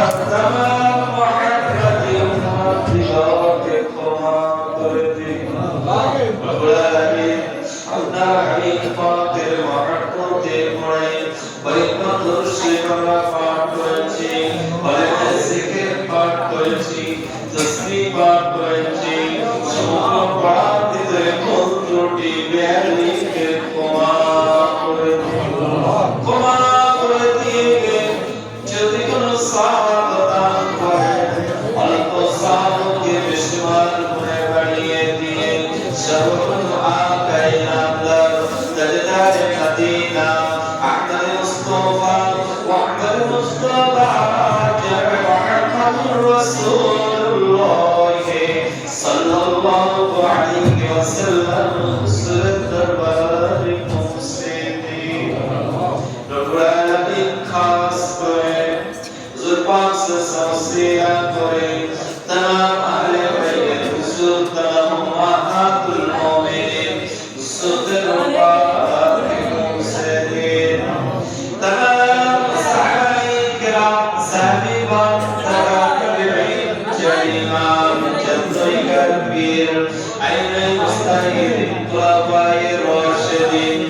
तमाम मुहब्बती उम्मत के क्षमा कर दे रब्बुल आलामीन अपना हबीब पाकेर मुहब्बते पड़े परिपथ शरीफ আমরা পাঠ করেছি কলেমা জিকির পাঠ করেছি তসবিহ পাঠ করেছি সমগ্র পাঠ দিতে ভুল ত্রুটি বেয়াদবিকে ক্ষমা করে দিন ক্ষমা করে দিয়ে যদি কোনো সাওয়াব দান করে অল্প সাওয়াবকে বেশিবার করে বাড়িয়ে দিয়ে সর্বপ্রথম আকাই নামদার তাজদার মদিনা আহমদ মুস্তাফা ওয়াহমদ মুস্তাফা জাবে মুহাম্মদুর রাসূলুল্লাহ সাল্লাল্লাহু আলাইহি ওয়াসাল্লাম সুরত দরবার পৌঁছে দিন রব্বুল আলামিন খাস করে হুজুর পাক সাল্লাল্লাহু করে तमाम अहले बैत हुजूर तमाम उम्महातुल मोमिनीन सुदर मुसलिमीन तमाम सहाबाए किराम साहिबान ताबईन जलीमान जद्दुल पीर आइने मुस्ताहिदीन खुलाफाए राशिदीन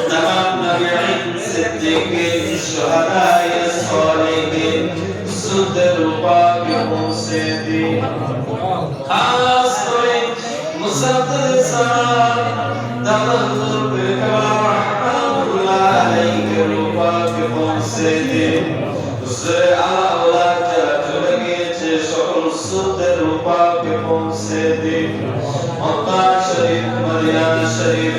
तमाम नबीयीन सिद्दीकीन शुहदाए सालिहीन सुदर पहुंचे दी खास करे मुसद्दद समान तमन्नुर रहमतुल्लाह अलैहि के रूपा के पहुंचे दी उसरे अल्लाह चले गए সকল সুদের रूपा के पहुंचे दी मक्का शरीफ मदीना शरीफ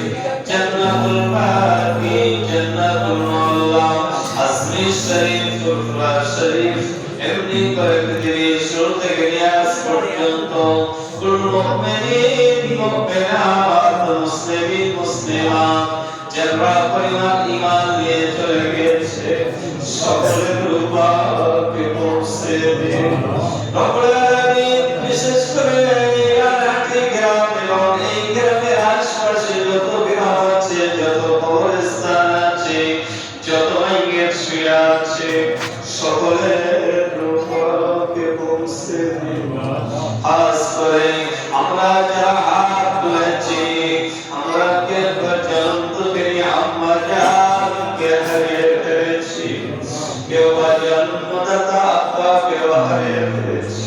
जन्नतुल बाकी जन्नतुल मौला असमी शरीफ तुफा शरीफ এমনি করে পৃথিবীর শুরু থেকে নিয়াজ পর্যন্ত কুল মুমিনিন মুমিনাত মুসলিমিন মুসলিমাত যারা পরিমাণ ঈমান নিয়ে চলে গেছে সকলের রূপকে পৌঁছে দিন রব্বুল আলামিন বিশেষ করে আনাতে গ্রাম এবং এই গ্রামের আশপাশে যত গ্রাম আছে যত কবরস্থান আছে যত মাইয়ের শুয়ে আছে সকলের খাস করে আমরা যারা হাত তুলেছি আমরা কে পর্যন্ত তিনি আম্মা জানকে হারিয়ে ফেলেছি কেউ বা জন্মদাতা আব্বা কেউ হারিয়ে ফেলেছি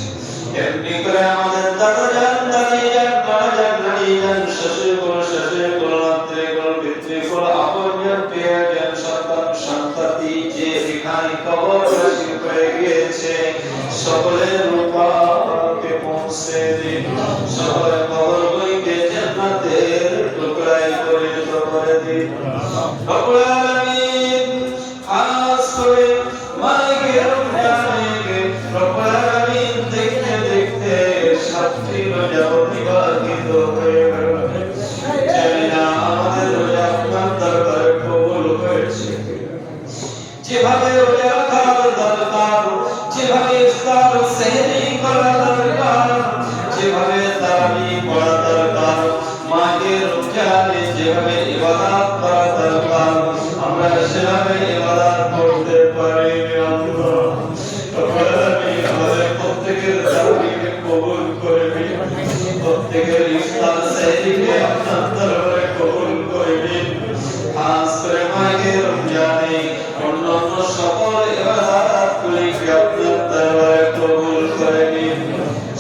এমনি করে আমাদের দাদা জান দাদি জান নানা জান নানি জান শ্বশুর নাত্রে পিতৃ আপন জান প্রিয় জান সন্তান সন্ততি যে এখানে কবরবাসী হয়ে গিয়েছে সকলের রূপকে পৌঁছে দিন সকলের কবরগুলিকে জান্নাতের টুকরায় পরিণত করে দিন রব্বুল আলামিন খাস করে মালিকে রমজানে রব্বুল আলামিন দেখতে দেখতে সাতটি রোজা অতিবাহিত হয়ে গেল জানিনা আমাদের রোজা আপনার দরবারে কবুল হয়েছে যেভাবে রোজা রাখার দরকার যেভাবে ইফতার ও সেহরি করা দরকার যেভাবে তারাবি পড়া দরকার মাহে রমজানে যেভাবে ইবাদত করা দরকার আমরা সেভাবে ইবাদত করতে পারি আল্লাহ রব্বুল আলামিন আমাদের প্রত্যেকের তারাবিকে কবুল করে নিন প্রত্যেকের ইফতার সেহরিকে আপনার দরবারে কবুল করে নিন খাস করে মাহে রমজানে অন্যান্য সকল ইবাদতগুলিকে আপনার দরবারে কবুল করে নিন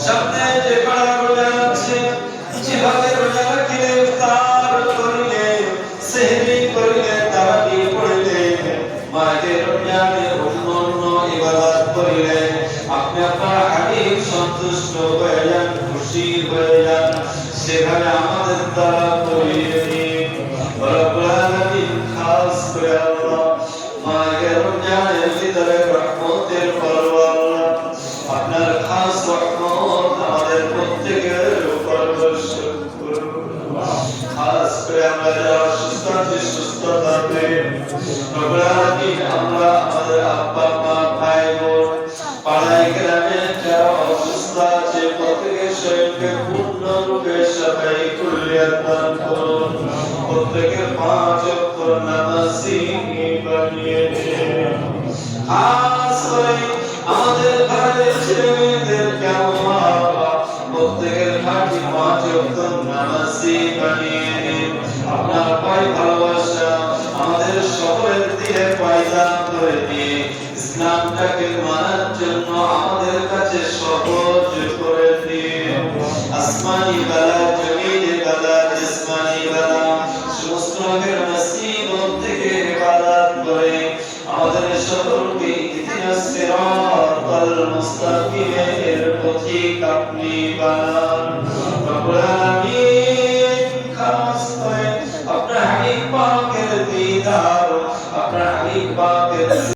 সামনে যে পারা রোজা আছে যেভাবে রোজা রাখলে ইফতার করলে সেহরি করলে তারাবি পড়লে মাহে রমজানে অন্যান্য ইবাদত করলে আপনি আপনার হাবিব সন্তুষ্ট হয়ে যান খুশি হয়ে যান সেভাবে আমাদের দ্বারা করিয়ে দিন রব্বুল আলামিন খাস করে আল্লাহ মাহে রমজানের ভিতরে রহমতের পর্ব আল্লাহ আপনার খাস রহমত আমাদের প্রত্যেকের উপর বর্ষণ করুন খাস করে আমরা যারা অসুস্থ আছি সুস্থতা পেন রব্বুল আলামিন আমরা আমাদের আব্বা মা ভাই বোন পাড়ায় গ্রামে যারা অসুস্থ আছে প্রত্যেকের শরীরকে পূর্ণরূপে সাফাই কুল্লিয়াত দান করুন প্রত্যেকের 5 ওয়াক্ত নামাজি বানিয়ে দিন খাস করে আমাদের ছেলে মেয়েদেরকে আল্লাহ প্রত্যেকের খাঁটি পাঁচ ওয়াক্ত নামাজি বানিয়ে দিন। আপনার পাই ভালোবাসা আমাদের সকলের দিলে পয়দা করে দিয়ে ইসলামটাকে মানার জন্য আমাদের কাছে সহজ করে দিন। আসমানি বালা, জমিনি বালা, জিসমানি বালা সমস্ত রকমের মুসিবত থেকে হেফাজত করে আমাদের সকলকে ইহদিনাস সিরাতাল মুস্তাকিমের পথিক আপনি বানান। রব্বুল